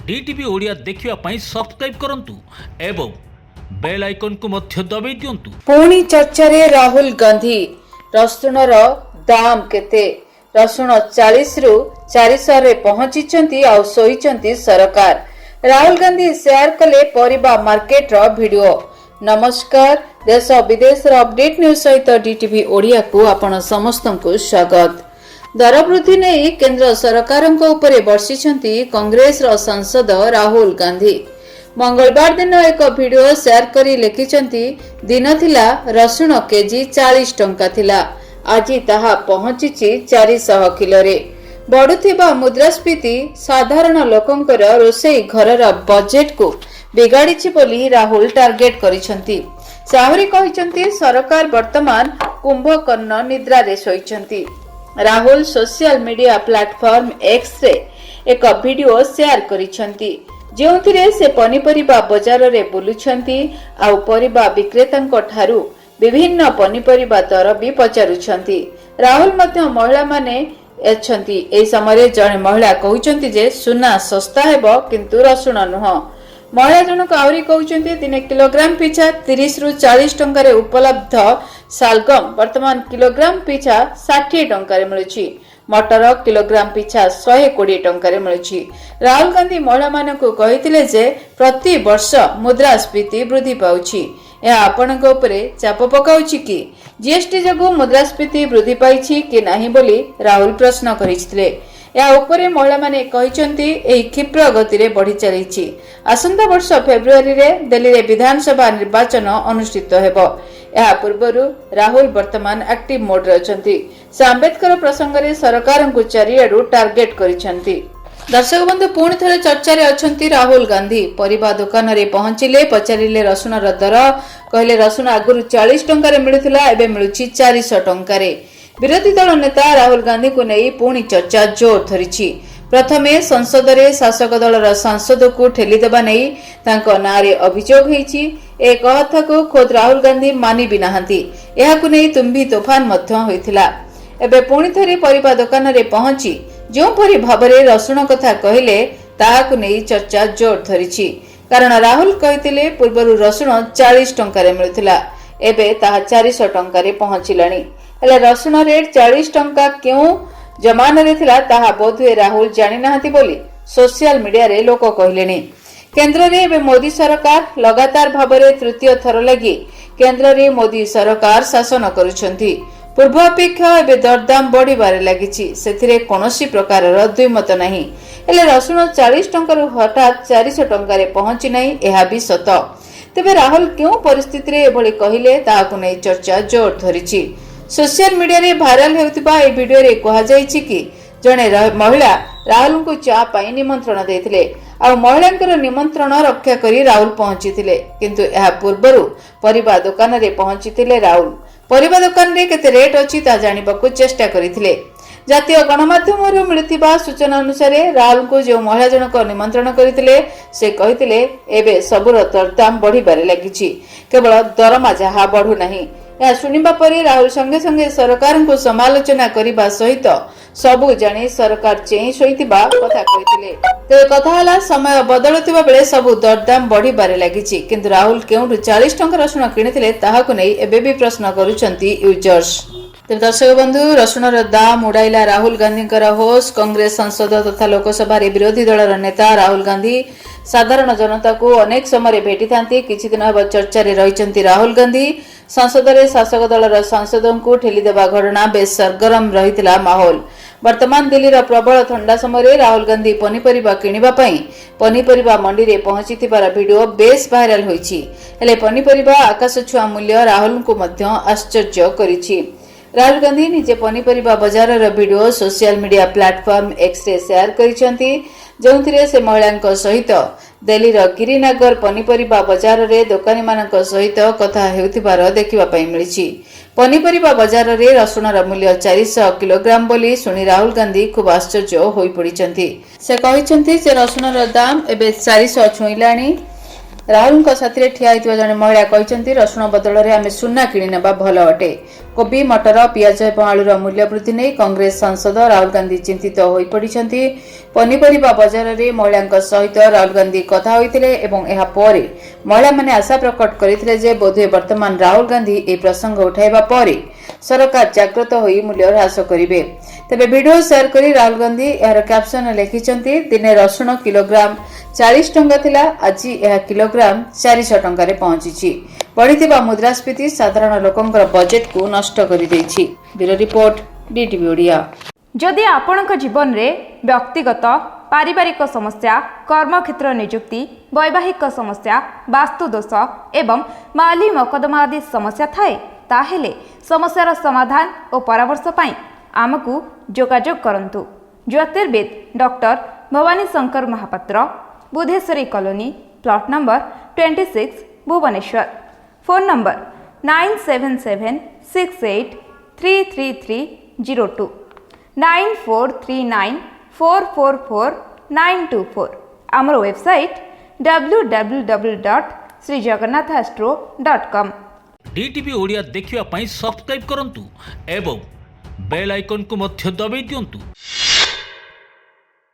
DTV Odia देखिवा पई subscribe करंतु एवं बेल आइकन को मध्य दबाई दियंतु। पुणी चर्चा रे राहुल गांधी रसुणर दाम केते रसुण 40 रु 400 रे पहुंची आउ सोईचंती सरकार। राहुल गांधी शेयर कले परिबा मार्केट रो वीडियो। नमस्कार, देश विदेश रो अपडेट न्यूज सहित डीटीवी ओडिया को आपण समस्त को स्वागत। दर वृद्धि नहीं केंद्र सरकार उपरे बर्षिछंती कांग्रेस रो सांसद राहुल गांधी। मंगलवार दिन एक वीडियो शेयर करी लिखिछंती दिन थिला रसुण केजी 40 टंका थिला, आज ताहा पहुंची 400 किलो रे। बढ़ुथिबा मुद्रास्फीति साधारण लोकंकर रोषेई घरर बजेट को बिगाड़िछि बोली राहुल टार्गेट करिछंती। से आहुरी कहिछंती सरकार वर्तमान कुंभकर्ण निद्रा रे सोइछंती। Rahul social media platform X रे एक वीडियो शेयर करिछंती जेउथिरे से पनिपरिबा बाजार रे बुलुछंती आ परिबा विक्रेतांको ठारू विभिन्न पनिपरिबा दर भी पचारुछंती। राहुल मध्य महिला माने अछंती। ए समय जणे महिला कहउछंती जे सुना सस्ता हेबो किंतु रसुण नुह। महिला जनक आउरी कहउछंती दिन किलोग्राम पिछा 30 रु 40 टंका रे उपलब्ध सालगम वर्तमान किलोग्राम पिछा 60 टंका रे मिलुछि। मटर किलोग्राम पिछा 120 टंका रे मिलुछि। राहुल गांधी महिला मानकु कहिथिले जे प्रति वर्ष मुद्रास्फीति वृद्धि पाउछि। या आपनक उपरे चाप पकाउछि कि जीएसटी जगु मुद्रास्फीति वृद्धि पाइछि कि नाही बोली राहुल प्रश्न करिथिले। या उपरे महिला माने कहिसंती एही क्षिप्र गति रे बढ़ी चलिछि। आसंता वर्ष फेब्रुआरी रे दिल्ली रे विधानसभा निर्वाचन अनुष्ठित हेबो। या पूर्वरु राहुल वर्तमान एक्टिव मोड रे अछंती। से अंबेडकर प्रसंग रे सरकार को चारियाडू टार्गेट करिसंती। दर्शक बंधु पुणी थे चर्चा रे अछंती राहुल गांधी। परिबा दुकान रे पहुंचिले पचारिले रसुण र दर, कहले रसुण आगुरु 40 टंका रे मिलुथिला एबे मिलुछि 400 टंका रे। विरोधी दल नेता राहुल गांधी को नहीं पुणी चर्चा जोर धरिछि। प्रथमे संसद रे शासक दलर सांसद को ठेली देबा नहीं तांको नारे अभियोग हेछि। ए कथा को खुद राहुल गांधी मानि भी नाहंती। एहा को नहीं तुम्भी तोफान मध्य होइथिला। एबे पुणी थरी परिबा दुकान रे पहुंची जो परि भाबरे रसुण कथा कहले ताहा को नहीं चर्चा जोर धरिछि। कारण राहुल कहिथिले पूर्वरु रसुण 40 टंका रे मिलुथिला, एबे ताहा 400 टंका रे पहुंचिलानी। हेले रसुण रेट 40 टंका क्यों जमान रे थिला ताहा बोधुए राहुल जानि नाहंती बोली सोशल मीडिया रे लोक कहलेनी। केंद्र रे एबे मोदी सरकार लगातार भाबरे तृतीय थर लगी केंद्र रे मोदी सरकार शासन करुछंती। पूर्व अपेक्षा एबे दरदाम बढ़िबारे लागिछि, सेथिरे कोनोसी प्रकारर द्विमत नाही। हेले रसुण 40 टंका रु हठात 400 टंका रे पहुंची नाही, एहा भी सत। तेबे राहुल क्यों परिस्थिति रे एभली कहिले ताहाकु नै चर्चा जोर धरिछि। सोशल मीडिया रे भाइराल हेउतिबा ए वीडियो रे कहा जायछि कि जणे महिला राहुल को चा पाई निमंत्रण देथिले आ महिलांकर निमंत्रण रक्षा करी राहुल पहुंचीथिले, किंतु एहा पूर्वरु परिबा दुकान रे पहुंचीथिले राहुल। परिबा दुकान रे केते रेट अछि ता जानिबाकू चेष्टा करिथिले। जातीय गणमाध्यम रे मिलुथिबा सूचना अनुसार राहुल को जो महिला जनक निमंत्रण करिथिले से कहिथिले एबे सबुर दरदाम बढ़िबारे लागिछि, केवल दरमा जहा बढ़ु नाही। या सुनिबा परे राहुल संगे संगे सरकार को समालोचना करिबा सहित सबु जानी सरकार चेई सोइतिबा कथा कहिथिले। ते कथा हला समय बदलुतिबा बेले सबु दरदाम बढ़िबारे लागिछि, किंतु राहुल केउंटु 40 टंका रसुण किनिथिले ताहाकु नै एबे भी प्रश्न करूछंती यूजर्स। तेरे दर्शक बंधु रसुणर दाम उड़ाइला राहुल गांधी होश। कांग्रेस सांसद तथा लोकसभा विरोधी दलर नेता राहुल गांधी साधारण जनता को अनेक समय भेटी थांती। किछि दिन अब चर्चा रे रहिचंती राहुल गांधी। संसद रे शासक दलर सांसदों को ठेली देबा घटना बेस सरगरम रहितला माहौल। वर्तमान दिल्लीर प्रबल ठंडा समय राहुल गांधी पनिपरिबा किनिबा पई पनिपरिबा मंडी रे पहुंचीथिबार वीडियो बेस वायरल होईछि। हेले पनिपरिबा आकाश छुआ मूल्य राहुल को मध्य आश्चर्य करिछि। राहुल गांधी निजे पनिपरिबा बाजार video social media platform X रे शेयर करिसंती, जोंथिरे से महिलांक सहित दिल्लीर गिरिनगर पनिपरिबा बाजार रे दोकानी मानक सहित कथा हेउथिबार देखिबा पई मिलिछि। पनिपरिबा बाजार रे रसुणर मूल्य 400 किलोग्राम बोली सुनी राहुल गांधी खूब आश्चर्य होई पड़िसंती। से कहिसंती जे रसुणर दाम एबे 400 छुइलाणी। ରାହୁଲଙ୍କ ସାଥିରେ ଠିଆ ହୋଇଥିବା ଜଣେ ମହିଳା କହିଛନ୍ତି, ରସୁଣ ବଦଳରେ ଆମେ ସୁନା କିଣିନେବା ଭଲ ଅଟେ। କୋବି, ମଟର, ପିଆଜ ଏବଂ ଆଳୁର ମୂଲ୍ୟ ବୃଦ୍ଧି ନେଇ କଂଗ୍ରେସ ସାଂସଦ ରାହୁଲ ଗାନ୍ଧୀ ଚିନ୍ତିତ ହୋଇପଡ଼ିଛନ୍ତି। ପନିପରିବା ବଜାରରେ ମହିଳାଙ୍କ ସହିତ ରାହୁଲ ଗାନ୍ଧୀ କଥା ହୋଇଥିଲେ ଏବଂ ଏହା ପରେ ମହିଳାମାନେ ଆଶା ପ୍ରକଟ କରିଥିଲେ ଯେ ବୋଧହୁଏ ବର୍ତ୍ତମାନ ରାହୁଲ ଗାନ୍ଧୀ ଏହି ପ୍ରସଙ୍ଗ ଉଠାଇବା ପରେ ସରକାର ଜାଗ୍ରତ ହୋଇ ମୂଲ୍ୟ ହ୍ରାସ କରିବେ। ତେବେ ଭିଡିଓ ସେୟାର କରି ରାହୁଲ ଗାନ୍ଧୀ ଏହାର କ୍ୟାପସନ ଲେଖିଛନ୍ତି, ଦିନେ ରସୁଣ କିଲୋଗ୍ରାମ 40 ଟଙ୍କା ଥିଲା, ଆଜି ଏହା କିଲୋଗ୍ରାମ 400 ଟଙ୍କାରେ ପହଞ୍ଚିଛି। ବଢ଼ିଥିବା ମୁଦ୍ରାସ୍ଫୀତି ସାଧାରଣ ଲୋକଙ୍କର ବଜେଟକୁ ନଷ୍ଟ କରିଦେଇଛି। Bureau report, DTV Odia. ଯଦି ଆପଣଙ୍କ ଜୀବନରେ ବ୍ୟକ୍ତିଗତ ପାରିବାରିକ ସମସ୍ୟା, କର୍ମକ୍ଷେତ୍ର ନିଯୁକ୍ତି, ବୈବାହିକ ସମସ୍ୟା, ବାସ୍ତୁ ଦୋଷ ଏବଂ ମାଲି ମକଦ୍ଦମା ଆଦି ସମସ୍ୟା ଥାଏ, ତାହେଲେ ସମସ୍ୟାର ସମାଧାନ ଓ ପରାମର୍ଶ ପାଇଁ ଆମକୁ ଯୋଗାଯୋଗ କରନ୍ତୁ। ଜ୍ୟୋତିର୍ବିଦ doctor Bhabani Shankar Mahapatra, Budheswari colony, plot number 26, Bhubaneswar. Phone number 9776833302, 9439444924। ଆମର ୱେବସାଇଟ୍ www.srijagannathastro.com। DTV ଓଡ଼ିଆ ଦେଖିବା ପାଇଁ ସବସ୍କ୍ରାଇବ୍ କରନ୍ତୁ ଏବଂ ବେଲ୍ ଆଇକନ୍କୁ ମଧ୍ୟ ଦବାଇ ଦିଅନ୍ତୁ।